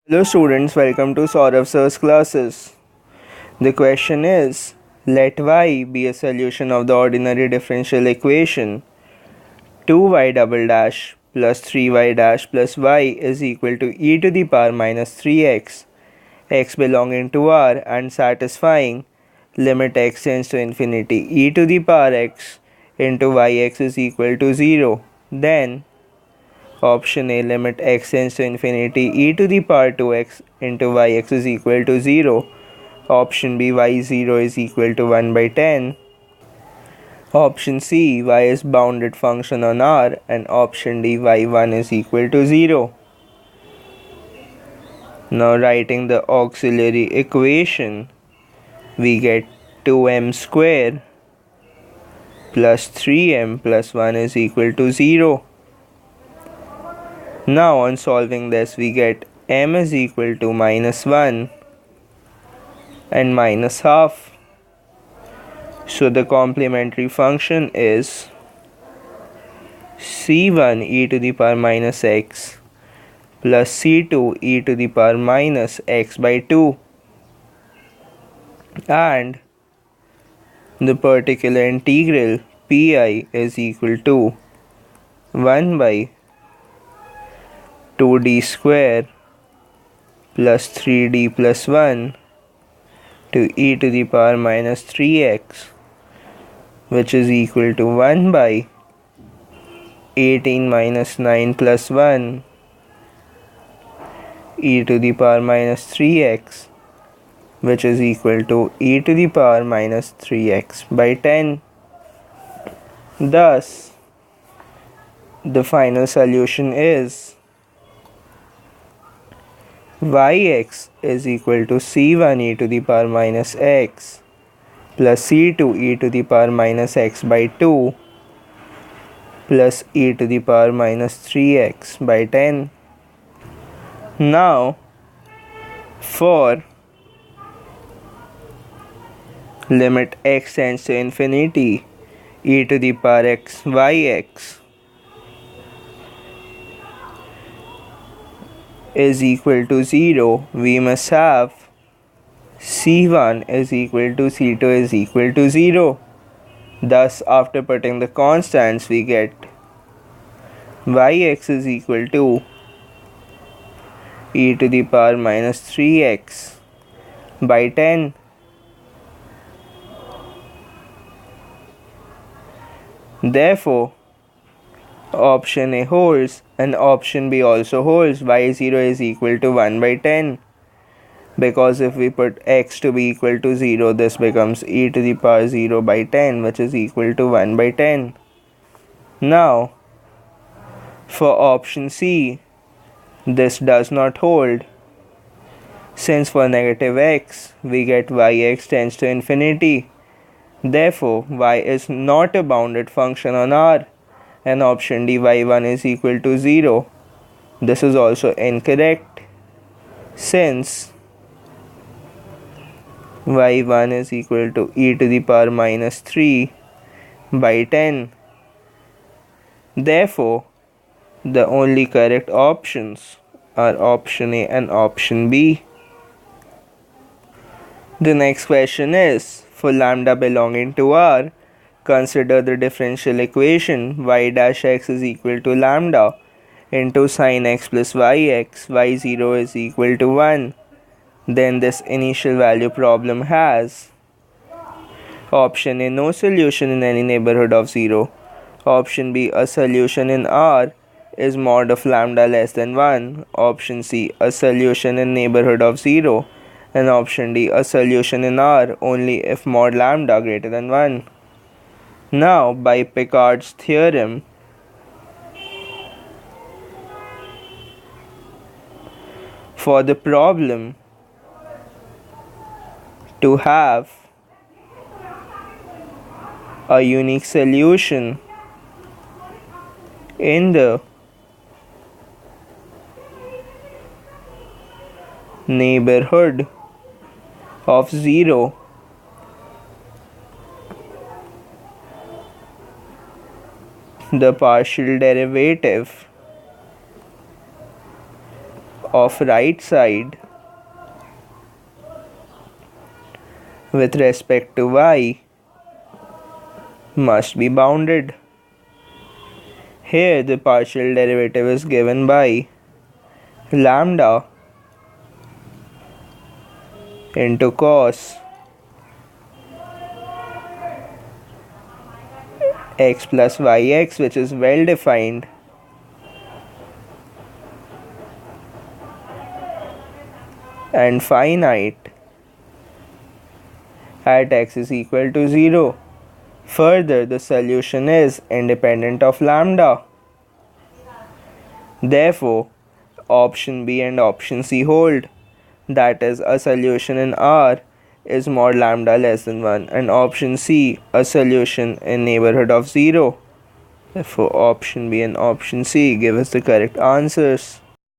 Hello students, welcome to Saurav Sir's classes. The question is, let y be a solution of the ordinary differential equation 2y double dash plus 3y dash plus y is equal to e to the power minus 3x, x belonging to R and satisfying limit x tends to infinity e to the power x into yx is equal to 0. Then option A, limit x tends to infinity e to the power 2x into yx is equal to 0. Option B, y0 is equal to 1 by 10. Option C, y is bounded function on R, and option D, y1 is equal to 0. Now writing the auxiliary equation, we get 2m square plus 3m plus 1 is equal to 0. Now on solving this, we get m is equal to minus 1 and minus half. So the complementary function is c1 e to the power minus x plus c2 e to the power minus x by 2, and the particular integral pi is equal to 1 by 2d square plus 3d plus 1 to e to the power minus 3x, which is equal to 1 by 18 minus 9 plus 1 e to the power minus 3x, which is equal to e to the power minus 3x by 10. Thus, the final solution is yx is equal to c1 e to the power minus x plus c2 e to the power minus x by 2 plus e to the power minus 3x by 10. Now, for limit x tends to infinity e to the power x yx is equal to 0, we must have c1 is equal to c2 is equal to 0. Thus, after putting the constants, we get yx is equal to e to the power minus 3x by 10. Therefore, option A holds and option B also holds. y0 is equal to 1 by 10. Because if we put x to be equal to 0, this becomes e to the power 0 by 10, which is equal to 1 by 10. Now, for option C, this does not hold, since for negative x, we get yx tends to infinity. Therefore, y is not a bounded function on R, and option D, y1 is equal to 0. This is also incorrect, since y1 is equal to e to the power minus 3 by 10. Therefore, the only correct options are option A and option B. The next question is, for lambda belonging to R, consider the differential equation y dash x is equal to lambda into sin x plus yx, y0 is equal to 1. Then this initial value problem has option A, no solution in any neighborhood of 0. Option B, a solution in R is mod of lambda less than 1. Option C, a solution in neighborhood of 0. And option D, a solution in R only if mod lambda greater than 1. Now, by Picard's theorem, for the problem to have a unique solution in the neighborhood of 0, the partial derivative of right side with respect to y must be bounded. Here the partial derivative is given by lambda into cos x plus yx, which is well defined, and finite at x is equal to 0. Further, the solution is independent of lambda. Therefore, option B and option C hold. That is, a solution in R is mod lambda less than 1, and option C, a solution in neighborhood of 0. Therefore, option B and option C give us the correct answers.